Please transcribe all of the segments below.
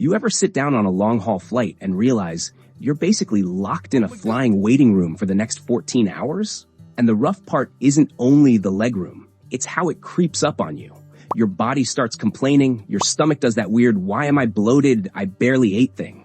You ever sit down on a long-haul flight and realize you're basically locked in a flying waiting room for the next 14 hours? And the rough part isn't only the legroom, it's how it creeps up on you. Your body starts complaining, your stomach does that weird, why am I bloated, I barely ate thing.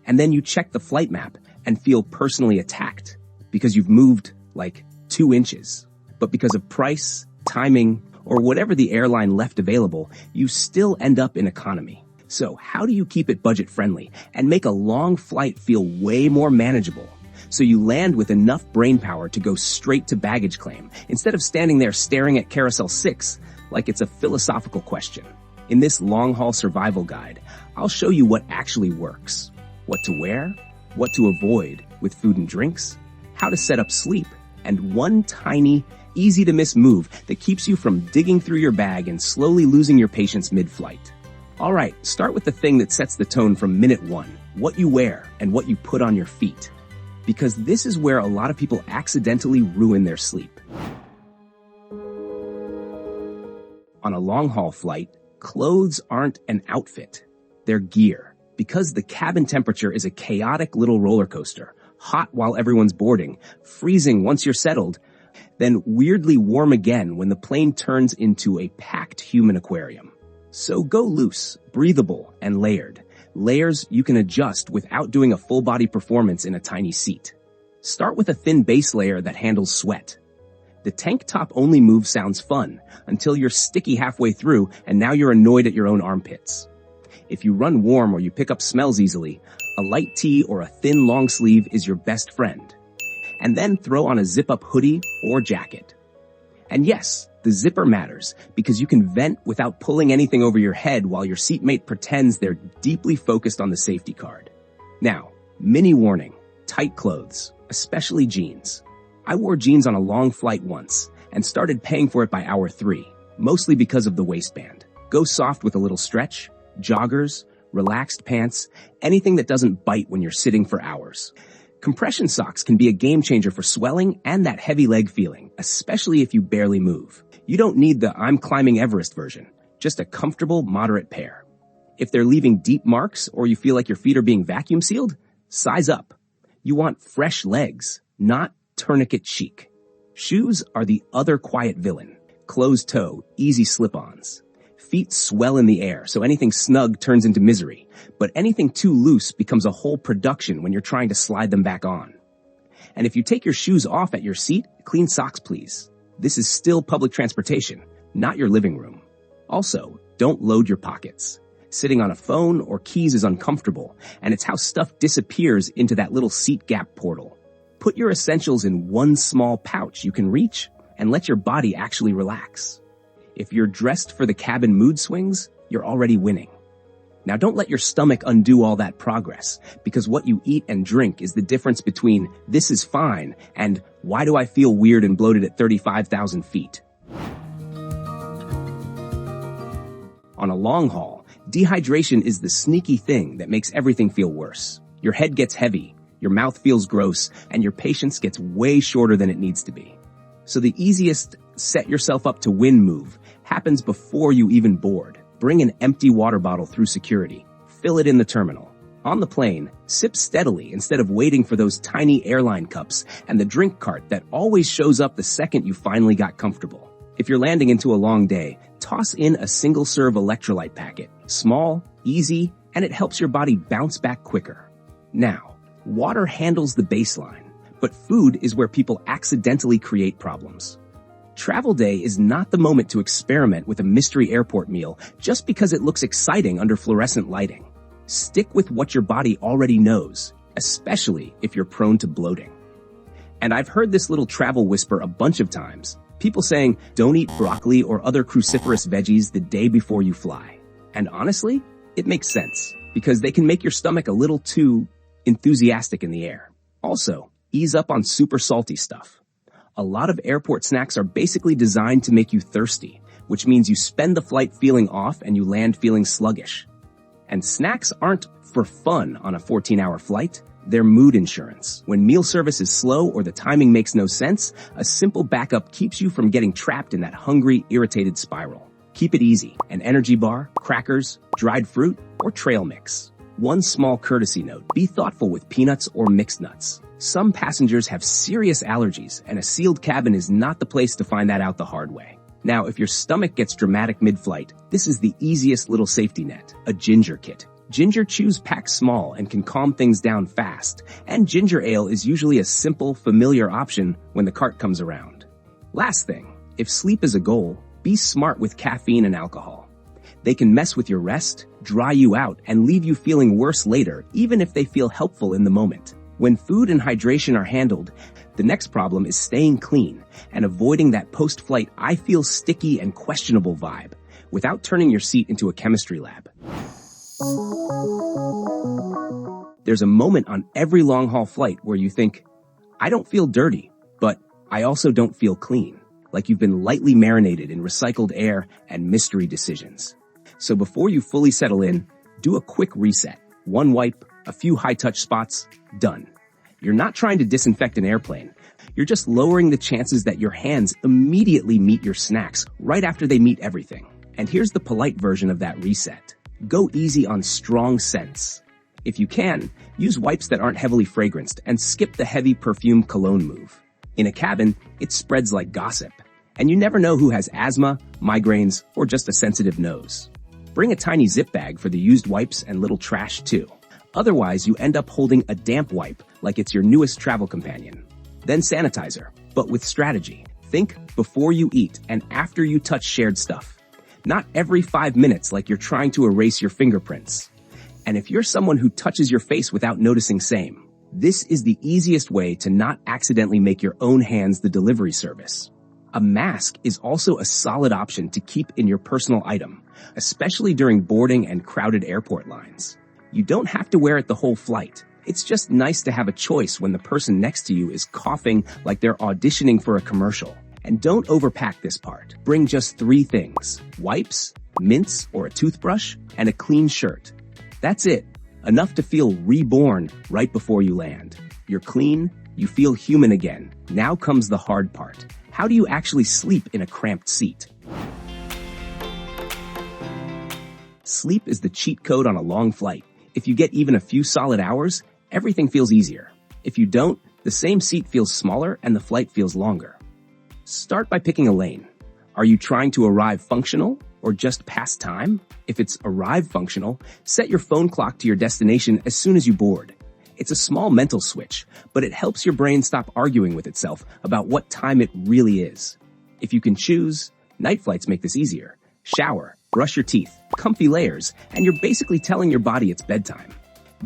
And then you check the flight map and feel personally attacked because you've moved like 2 inches. But because of price, timing, or whatever the airline left available, you still end up in economy. So how do you keep it budget friendly and make a long flight feel way more manageable? So you land with enough brain power to go straight to baggage claim instead of standing there staring at Carousel 6 like it's a philosophical question. In this long-haul survival guide, I'll show you what actually works, what to wear, what to avoid with food and drinks, how to set up sleep, and one tiny, easy-to-miss move that keeps you from digging through your bag and slowly losing your patience mid-flight. All right, start with the thing that sets the tone from minute 1, what you wear and what you put on your feet. Because this is where a lot of people accidentally ruin their sleep. On a long-haul flight, clothes aren't an outfit, they're gear. Because the cabin temperature is a chaotic little roller coaster, hot while everyone's boarding, freezing once you're settled, then weirdly warm again when the plane turns into a packed human aquarium. So go loose, breathable, and layered. Layers you can adjust without doing a full-body performance in a tiny seat. Start with a thin base layer that handles sweat. The tank top only move sounds fun until you're sticky halfway through and now you're annoyed at your own armpits. If you run warm or you pick up smells easily, a light tee or a thin long sleeve is your best friend. And then throw on a zip-up hoodie or jacket. And yes, the zipper matters because you can vent without pulling anything over your head while your seatmate pretends they're deeply focused on the safety card. Now, mini warning, tight clothes, especially jeans. I wore jeans on a long flight once and started paying for it by hour 3, mostly because of the waistband. Go soft with a little stretch, joggers, relaxed pants, anything that doesn't bite when you're sitting for hours. Compression socks can be a game changer for swelling and that heavy leg feeling, especially if you barely move. You don't need the I'm climbing Everest version, just a comfortable, moderate pair. If they're leaving deep marks or you feel like your feet are being vacuum sealed, size up. You want fresh legs, not tourniquet chic. Shoes are the other quiet villain. Closed toe, easy slip-ons. Feet swell in the air, so anything snug turns into misery. But anything too loose becomes a whole production when you're trying to slide them back on. And if you take your shoes off at your seat, clean socks please. This is still public transportation, not your living room. Also, don't load your pockets. Sitting on a phone or keys is uncomfortable, and it's how stuff disappears into that little seat gap portal. Put your essentials in one small pouch you can reach and let your body actually relax. If you're dressed for the cabin mood swings, you're already winning. Now don't let your stomach undo all that progress, because what you eat and drink is the difference between this is fine and why do I feel weird and bloated at 35,000 feet? On a long haul, dehydration is the sneaky thing that makes everything feel worse. Your head gets heavy, your mouth feels gross, and your patience gets way shorter than it needs to be. So the easiest set yourself up to win move happens before you even board. Bring an empty water bottle through security. Fill it in the terminal. On the plane, sip steadily instead of waiting for those tiny airline cups and the drink cart that always shows up the second you finally got comfortable. If you're landing into a long day, toss in a single-serve electrolyte packet. Small, easy, and it helps your body bounce back quicker. Now, water handles the baseline, but food is where people accidentally create problems. Travel day is not the moment to experiment with a mystery airport meal just because it looks exciting under fluorescent lighting. Stick with what your body already knows, especially if you're prone to bloating. And I've heard this little travel whisper a bunch of times. People saying, don't eat broccoli or other cruciferous veggies the day before you fly. And honestly, it makes sense because they can make your stomach a little too enthusiastic in the air. Also, ease up on super salty stuff. A lot of airport snacks are basically designed to make you thirsty, which means you spend the flight feeling off and you land feeling sluggish. And snacks aren't for fun on a 14-hour flight. They're mood insurance. When meal service is slow or the timing makes no sense, a simple backup keeps you from getting trapped in that hungry, irritated spiral. Keep it easy. An energy bar, crackers, dried fruit, or trail mix. One small courtesy note: be thoughtful with peanuts or mixed nuts. Some passengers have serious allergies, and a sealed cabin is not the place to find that out the hard way. Now, if your stomach gets dramatic mid-flight, this is the easiest little safety net: a ginger kit. Ginger chews pack small and can calm things down fast, and ginger ale is usually a simple, familiar option when the cart comes around. Last thing, if sleep is a goal, be smart with caffeine and alcohol. They can mess with your rest, dry you out, and leave you feeling worse later, even if they feel helpful in the moment. When food and hydration are handled, the next problem is staying clean and avoiding that post-flight "I feel sticky and questionable" vibe without turning your seat into a chemistry lab. There's a moment on every long-haul flight where you think, I don't feel dirty, but I also don't feel clean, like you've been lightly marinated in recycled air and mystery decisions. So before you fully settle in, do a quick reset. One wipe, a few high-touch spots, done. You're not trying to disinfect an airplane. You're just lowering the chances that your hands immediately meet your snacks right after they meet everything. And here's the polite version of that reset. Go easy on strong scents. If you can, use wipes that aren't heavily fragranced and skip the heavy perfume cologne move. In a cabin, it spreads like gossip, and you never know who has asthma, migraines, or just a sensitive nose. Bring a tiny zip bag for the used wipes and little trash too. Otherwise, you end up holding a damp wipe like it's your newest travel companion. Then sanitizer, but with strategy. Think before you eat and after you touch shared stuff. Not every 5 minutes like you're trying to erase your fingerprints. And if you're someone who touches your face without noticing, same. This is the easiest way to not accidentally make your own hands the delivery service. A mask is also a solid option to keep in your personal item, especially during boarding and crowded airport lines. You don't have to wear it the whole flight. It's just nice to have a choice when the person next to you is coughing like they're auditioning for a commercial. And don't overpack this part. Bring just 3 things: wipes, mints or a toothbrush, and a clean shirt. That's it. Enough to feel reborn right before you land. You're clean, you feel human again. Now comes the hard part. How do you actually sleep in a cramped seat? Sleep is the cheat code on a long flight. If you get even a few solid hours, everything feels easier. If you don't, the same seat feels smaller and the flight feels longer. Start by picking a lane. Are you trying to arrive functional or just pass time? If it's arrive functional, set your phone clock to your destination as soon as you board. It's a small mental switch, but it helps your brain stop arguing with itself about what time it really is. If you can choose, night flights make this easier. Shower, brush your teeth, comfy layers, and you're basically telling your body it's bedtime.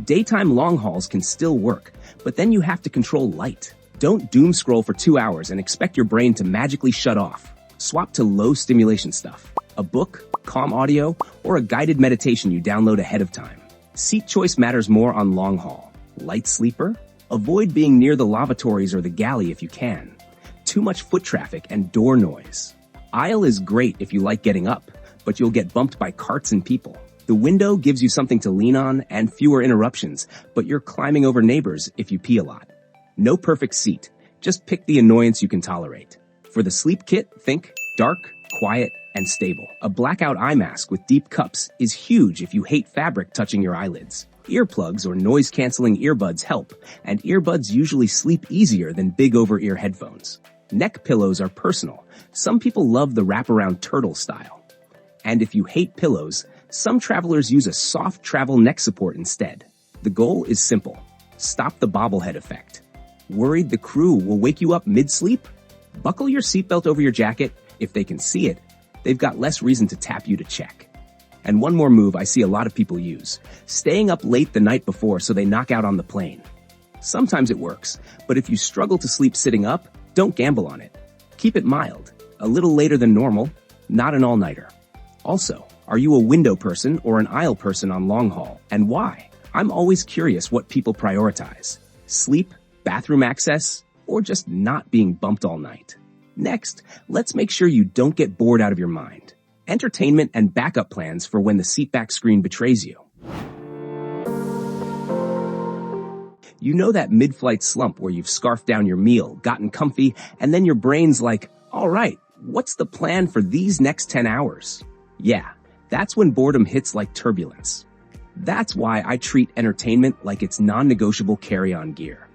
Daytime long hauls can still work, but then you have to control light. Don't doom scroll for 2 hours and expect your brain to magically shut off. Swap to low stimulation stuff. A book, calm audio, or a guided meditation you download ahead of time. Seat choice matters more on long haul. Light sleeper? Avoid being near the lavatories or the galley if you can. Too much foot traffic and door noise. Aisle is great if you like getting up, but you'll get bumped by carts and people. The window gives you something to lean on and fewer interruptions, but you're climbing over neighbors if you pee a lot. No perfect seat. Just pick the annoyance you can tolerate. For the sleep kit, think dark, quiet, and stable. A blackout eye mask with deep cups is huge if you hate fabric touching your eyelids. Earplugs or noise-canceling earbuds help, and earbuds usually sleep easier than big over-ear headphones. Neck pillows are personal. Some people love the wraparound turtle style. And if you hate pillows, some travelers use a soft travel neck support instead. The goal is simple. Stop the bobblehead effect. Worried the crew will wake you up mid-sleep? Buckle your seatbelt over your jacket. If they can see it, they've got less reason to tap you to check. And one more move I see a lot of people use: staying up late the night before so they knock out on the plane. Sometimes it works, but if you struggle to sleep sitting up, don't gamble on it. Keep it mild, a little later than normal, not an all-nighter. Also, are you a window person or an aisle person on long haul, and why? I'm always curious what people prioritize: sleep, bathroom access, or just not being bumped all night. Next, let's make sure you don't get bored out of your mind. Entertainment and backup plans for when the seatback screen betrays you. You know that mid-flight slump where you've scarfed down your meal, gotten comfy, and then your brain's like, all right, what's the plan for these next 10 hours? Yeah, that's when boredom hits like turbulence. That's why I treat entertainment like it's non-negotiable carry-on gear.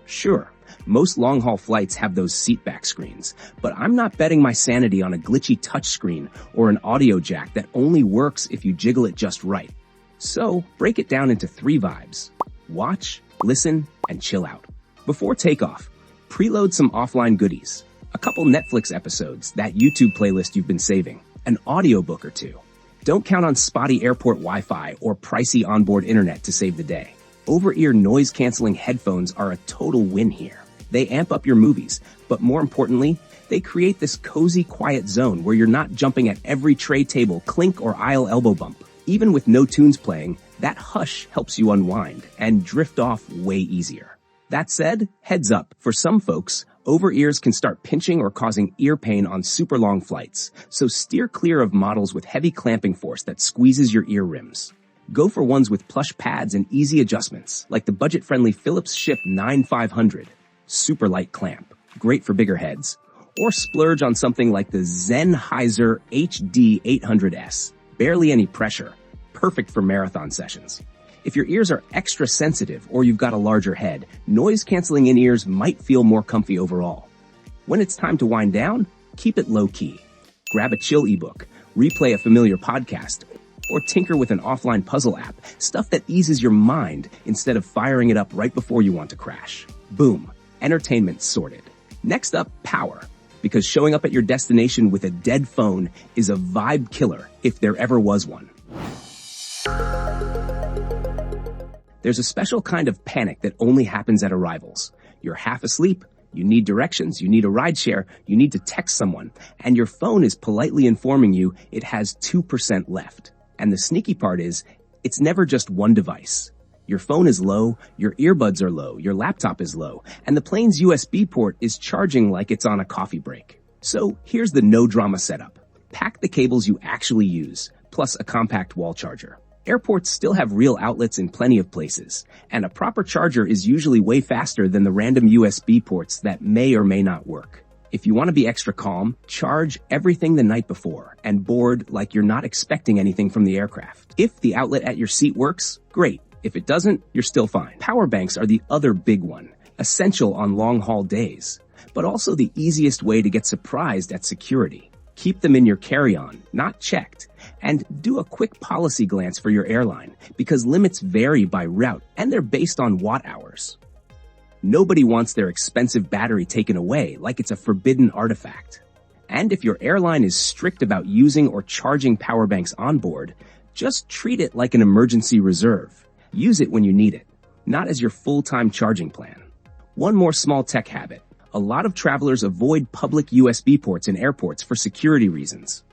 Sure, most long-haul flights have those seatback screens, but I'm not betting my sanity on a glitchy touchscreen or an audio jack that only works if you jiggle it just right. So, break it down into 3 vibes. Watch, listen, and chill out. Before takeoff, preload some offline goodies. A couple Netflix episodes, that YouTube playlist you've been saving, an audiobook or 2. Don't count on spotty airport Wi-Fi or pricey onboard internet to save the day. Over-ear noise-canceling headphones are a total win here. They amp up your movies, but more importantly, they create this cozy, quiet zone where you're not jumping at every tray table, clink, or aisle elbow bump. Even with no tunes playing, that hush helps you unwind and drift off way easier. That said, heads up, for some folks, over-ears can start pinching or causing ear pain on super long flights, so steer clear of models with heavy clamping force that squeezes your ear rims. Go for ones with plush pads and easy adjustments, like the budget-friendly Philips Ship 9500. Super light clamp, great for bigger heads. Or splurge on something like the Sennheiser HD 800S. Barely any pressure, perfect for marathon sessions. If your ears are extra sensitive or you've got a larger head, noise-canceling in-ears might feel more comfy overall. When it's time to wind down, keep it low-key. Grab a chill ebook, replay a familiar podcast, or tinker with an offline puzzle app, stuff that eases your mind instead of firing it up right before you want to crash. Boom, entertainment sorted. Next up, power. Because showing up at your destination with a dead phone is a vibe killer if there ever was one. There's a special kind of panic that only happens at arrivals. You're half asleep, you need directions, you need a rideshare, you need to text someone, and your phone is politely informing you it has 2% left. And the sneaky part is, it's never just one device. Your phone is low, your earbuds are low, your laptop is low, and the plane's USB port is charging like it's on a coffee break. So here's the no-drama setup. Pack the cables you actually use, plus a compact wall charger. Airports still have real outlets in plenty of places, and a proper charger is usually way faster than the random USB ports that may or may not work. If you want to be extra calm, charge everything the night before and board like you're not expecting anything from the aircraft. If the outlet at your seat works, great. If it doesn't, you're still fine. Power banks are the other big one, essential on long-haul days, but also the easiest way to get surprised at security. Keep them in your carry-on, not checked, and do a quick policy glance for your airline, because limits vary by route and they're based on watt hours. Nobody wants their expensive battery taken away like it's a forbidden artifact. And if your airline is strict about using or charging power banks on board, just treat it like an emergency reserve. Use it when you need it, not as your full-time charging plan. One more small tech habit. A lot of travelers avoid public USB ports in airports for security reasons.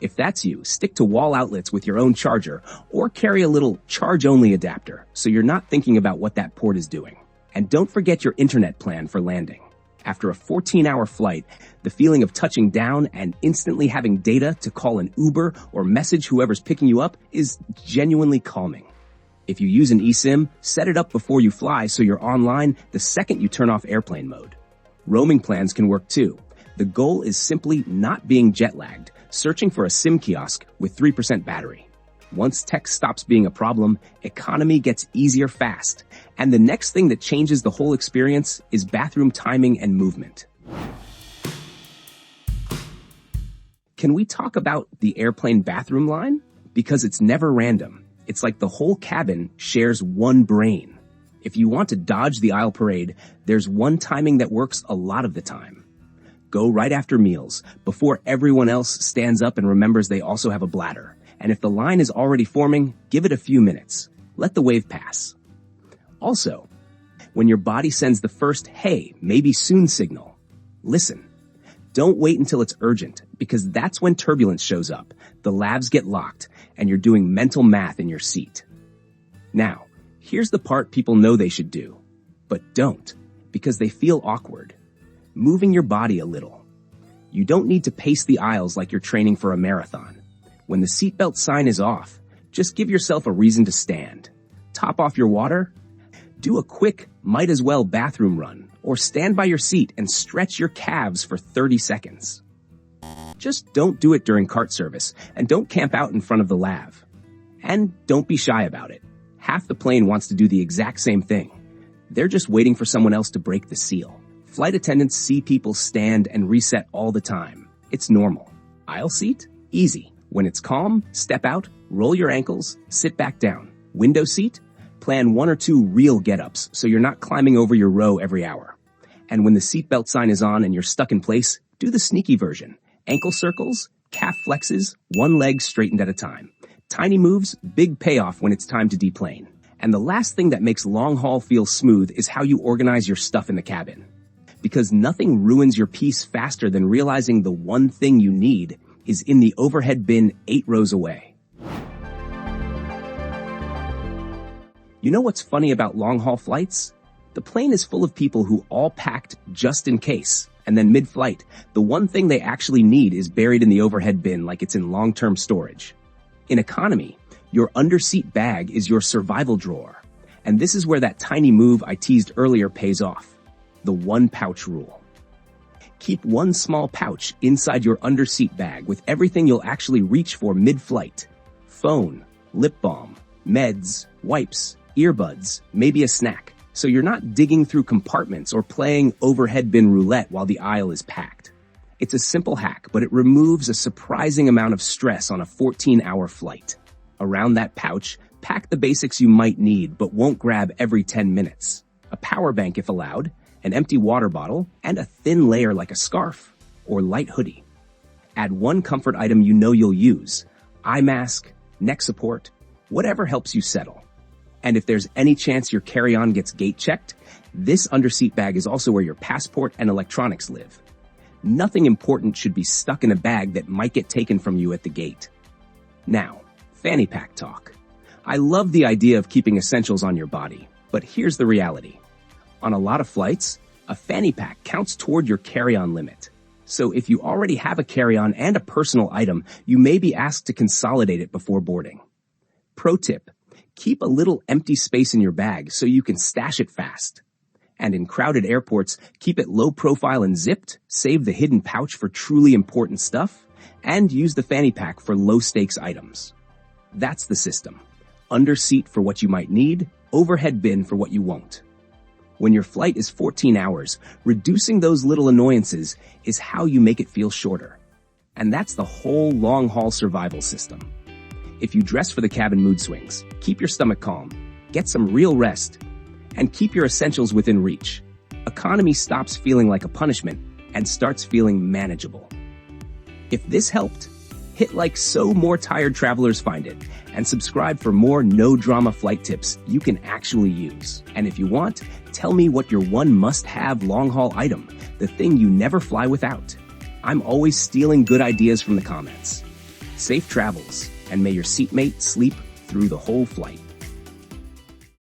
If that's you, stick to wall outlets with your own charger or carry a little charge-only adapter so you're not thinking about what that port is doing. And don't forget your internet plan for landing. After a 14-hour flight, the feeling of touching down and instantly having data to call an Uber or message whoever's picking you up is genuinely calming. If you use an eSIM, set it up before you fly so you're online the second you turn off airplane mode. Roaming plans can work too. The goal is simply not being jet-lagged, searching for a SIM kiosk with 3% battery. Once tech stops being a problem, economy gets easier fast, and the next thing that changes the whole experience is bathroom timing and movement. Can we talk about the airplane bathroom line? Because it's never random. It's like the whole cabin shares one brain. If you want to dodge the aisle parade, there's one timing that works a lot of the time. Go right after meals, before everyone else stands up and remembers they also have a bladder. And if the line is already forming, give it a few minutes. Let the wave pass. Also, when your body sends the first, "Hey, maybe soon" signal, listen. Don't wait until it's urgent, because that's when turbulence shows up, the labs get locked, and you're doing mental math in your seat. Now, here's the part people know they should do, but don't, because they feel awkward. Moving your body a little. You don't need to pace the aisles like you're training for a marathon. When the seatbelt sign is off, just give yourself a reason to stand. Top off your water. Do a quick, might as well bathroom run, or stand by your seat and stretch your calves for 30 seconds. Just don't do it during cart service, and don't camp out in front of the lav. And don't be shy about it. Half the plane wants to do the exact same thing. They're just waiting for someone else to break the seal. Flight attendants see people stand and reset all the time. It's normal. Aisle seat? Easy. When it's calm, step out, roll your ankles, sit back down. Window seat? Plan 1 or 2 real get-ups so you're not climbing over your row every hour. And when the seatbelt sign is on and you're stuck in place, do the sneaky version. Ankle circles, calf flexes, one leg straightened at a time. Tiny moves, big payoff when it's time to deplane. And the last thing that makes long haul feel smooth is how you organize your stuff in the cabin. Because nothing ruins your peace faster than realizing the one thing you need is in the overhead bin 8 rows away. You know what's funny about long-haul flights? The plane is full of people who all packed just in case, and then mid-flight, the one thing they actually need is buried in the overhead bin like it's in long-term storage. In economy, your under-seat bag is your survival drawer, and this is where that tiny move I teased earlier pays off. The one-pouch rule. Keep one small pouch inside your under-seat bag with everything you'll actually reach for mid-flight. Phone, lip balm, meds, wipes, earbuds, maybe a snack. So you're not digging through compartments or playing overhead bin roulette while the aisle is packed. It's a simple hack, but it removes a surprising amount of stress on a 14-hour flight. Around that pouch, pack the basics you might need but won't grab every 10 minutes. A power bank if allowed, an empty water bottle, and a thin layer like a scarf or light hoodie. Add one comfort item you know you'll use, eye mask, neck support, whatever helps you settle. And if there's any chance your carry-on gets gate checked, this underseat bag is also where your passport and electronics live. Nothing important should be stuck in a bag that might get taken from you at the gate. Now, fanny pack talk. I love the idea of keeping essentials on your body, but here's the reality. On a lot of flights, a fanny pack counts toward your carry-on limit. So if you already have a carry-on and a personal item, you may be asked to consolidate it before boarding. Pro tip, keep a little empty space in your bag so you can stash it fast. And in crowded airports, keep it low profile and zipped, save the hidden pouch for truly important stuff, and use the fanny pack for low-stakes items. That's the system. Under seat for what you might need, overhead bin for what you won't. When your flight is 14 hours, reducing those little annoyances is how you make it feel shorter. And that's the whole long-haul survival system. If you dress for the cabin mood swings, keep your stomach calm, get some real rest, and keep your essentials within reach, economy stops feeling like a punishment and starts feeling manageable. If this helped, hit like so more tired travelers find it, and subscribe for more no-drama flight tips you can actually use. And if you want, tell me what your one must-have long-haul item, the thing you never fly without. I'm always stealing good ideas from the comments. Safe travels, and may your seatmate sleep through the whole flight.